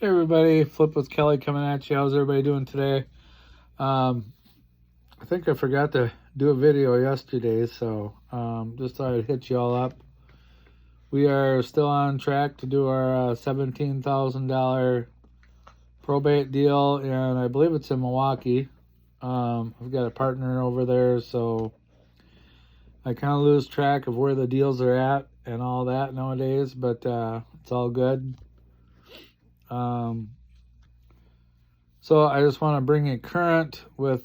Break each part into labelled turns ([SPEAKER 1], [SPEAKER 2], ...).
[SPEAKER 1] Hey everybody, Flip with Kelly coming at you. How's everybody doing today? I think I forgot to do a video yesterday, so just thought I'd hit you all up. We are still on track to do our $17,000 probate deal, and I believe it's in Milwaukee. I've got a partner over there, so I kind of lose track of where the deals are at and all that nowadays, but it's all good. So I just want to bring it current with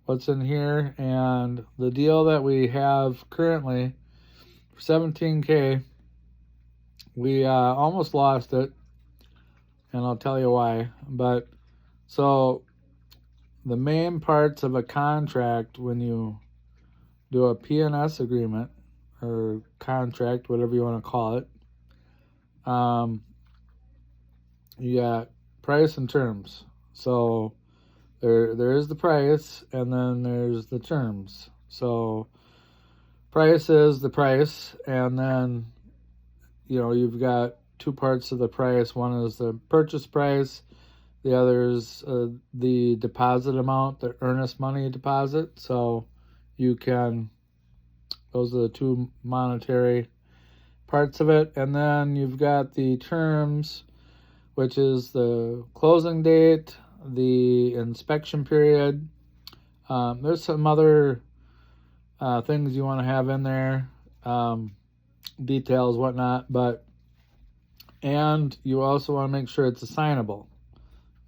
[SPEAKER 1] what's in here, and the deal that we have currently for $17K. We almost lost it, and I'll tell you why. But so the main parts of a contract, when you do a P&S agreement or contract, whatever you want to call it, you got price and terms. So there is the price, and then there's the terms. So price is the price, and then you've got two parts of the price. One is the purchase price, the other is the deposit amount, the earnest money deposit. So those are the two monetary parts of it. And then you've got the terms, which is the closing date, the inspection period. There's some other things you want to have in there, details, whatnot, and you also want to make sure it's assignable.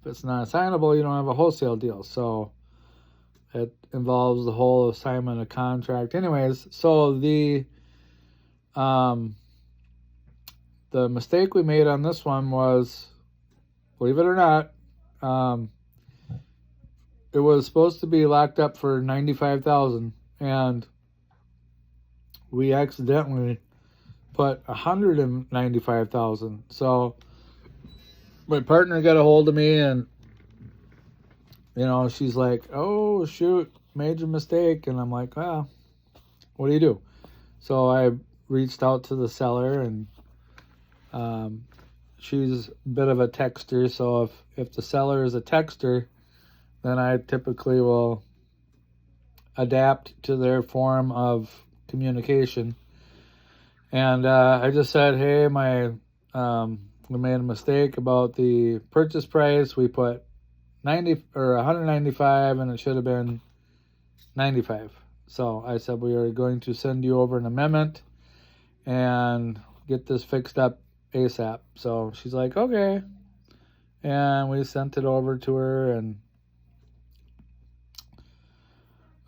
[SPEAKER 1] If it's not assignable, you don't have a wholesale deal. So it involves the whole assignment of contract. Anyways, so the mistake we made on this one was, believe it or not, it was supposed to be locked up for $95,000, and we accidentally put $195,000. So my partner got a hold of me, and she's like, "Oh shoot, major mistake." And I'm like, "Well, what do you do?" So I reached out to the seller, and she's a bit of a texter. So if the seller is a texter, then I typically will adapt to their form of communication. And I just said, "Hey, we made a mistake about the purchase price. We put 90 or 195, and it should have been 95. So I said we are going to send you over an amendment and get this fixed up ASAP." So she's like, "Okay," and we sent it over to her, and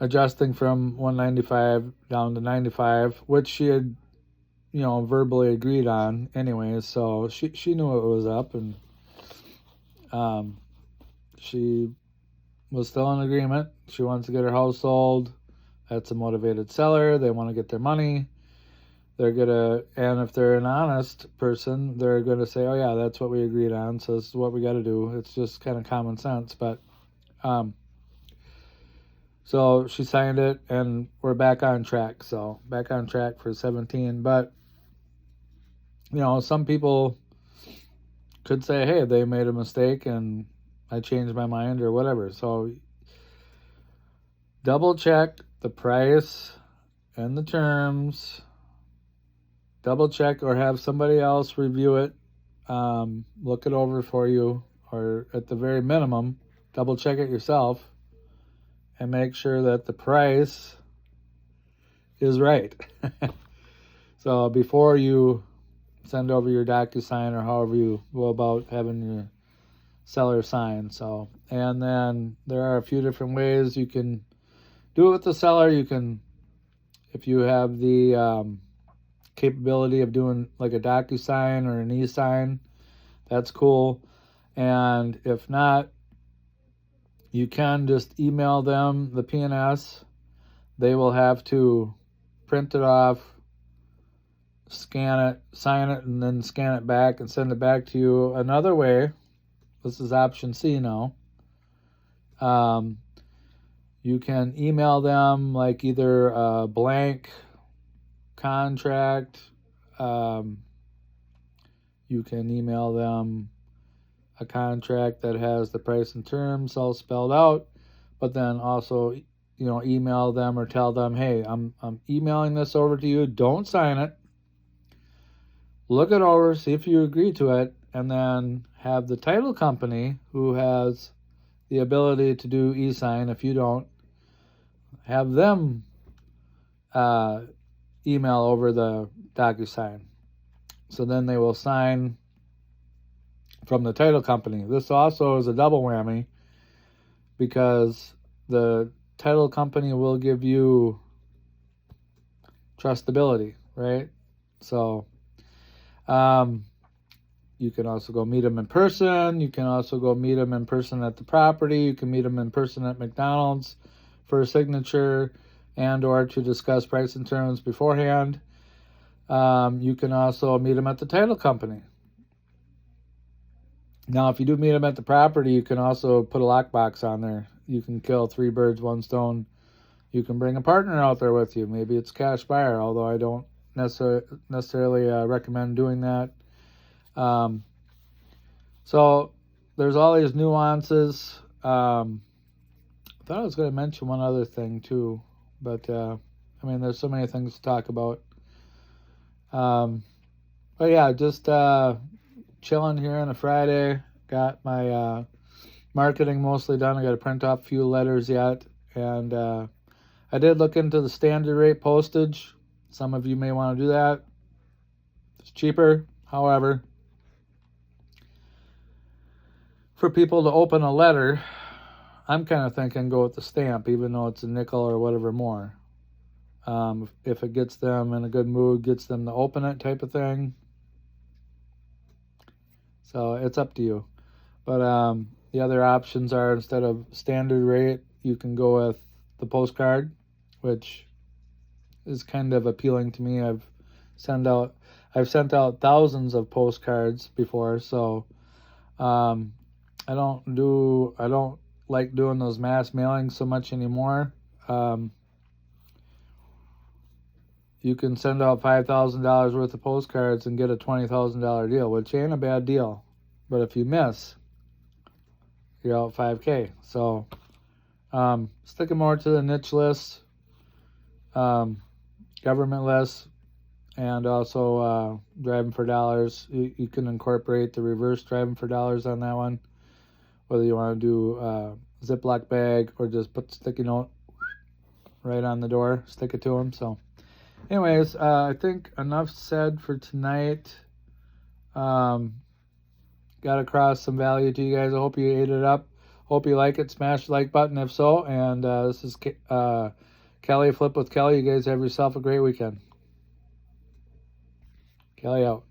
[SPEAKER 1] adjusting from 195 down to 95, which she had verbally agreed on anyways. So she knew it was up, and she was still in agreement. She wants to get her house sold. That's a motivated seller. They want to get their money. And if they're an honest person, they're gonna say, "Oh yeah, that's what we agreed on, so this is what we got to do." It's just kind of common sense. But so she signed it, and we're back on track. So back on track for 17. But some people could say, "Hey, they made a mistake and I changed my mind," or whatever. So double check the price and the terms. Double check, or have somebody else review it, look it over for you, or at the very minimum, double check it yourself and make sure that the price is right. So before you send over your DocuSign, or however you go about having your seller sign. So, and then there are a few different ways you can do it with the seller. You can, if you have the capability of doing like a DocuSign or an e-sign, that's cool. And if not, you can just email them the P&S. They will have to print it off, scan it, sign it, and then scan it back and send it back to you. Another way, this is option C now, you can email them like either a blank contract. You you can email them a contract that has the price and terms all spelled out, but then also, email them or tell them, hey, I'm emailing this over to you. Don't sign it. Look it over, see if you agree to it, and then have the title company, who has the ability to do e-sign if you don't, have them email over the DocuSign. So then they will sign from the title company. This also is a double whammy because the title company will give you trustability, right? So you can also go meet them in person. You can also go meet them in person at the property. You can meet them in person at McDonald's for a signature and or to discuss price and terms beforehand. You can also meet them at the title company. Now, if you do meet them at the property, you can also put a lockbox on there. You can kill 3 birds, 1 stone. You can bring a partner out there with you. Maybe it's cash buyer, although I don't necessarily recommend doing that. So there's all these nuances. I thought I was going to mention one other thing too, but there's so many things to talk about. But yeah, just chilling here on a Friday. Got my marketing mostly done. I got to print off a few letters yet, and I did look into the standard rate postage. Some of you may want to do that. It's cheaper, however. For people to open a letter, I'm kind of thinking go with the stamp, even though it's a nickel or whatever more. If it gets them in a good mood, gets them to open it type of thing. So it's up to you. But the other options are, instead of standard rate, you can go with the postcard, which is kind of appealing to me. I've sent out thousands of postcards before, so I don't like doing those mass mailings so much anymore. You can send out $5,000 worth of postcards and get a $20,000 deal, which ain't a bad deal. But if you miss, you're out $5K. So sticking more to the niche list, government list, and also driving for dollars. You can incorporate the reverse driving for dollars on that one, whether you want to do Ziploc bag or just put the sticky note right on the door, stick it to them. So anyways, I think enough said for tonight. Got across some value to you guys. I hope you ate it up. Hope you like it. Smash the like button if so. And this is Kelly, Flip with Kelly. You guys have yourself a great weekend. Kelly out.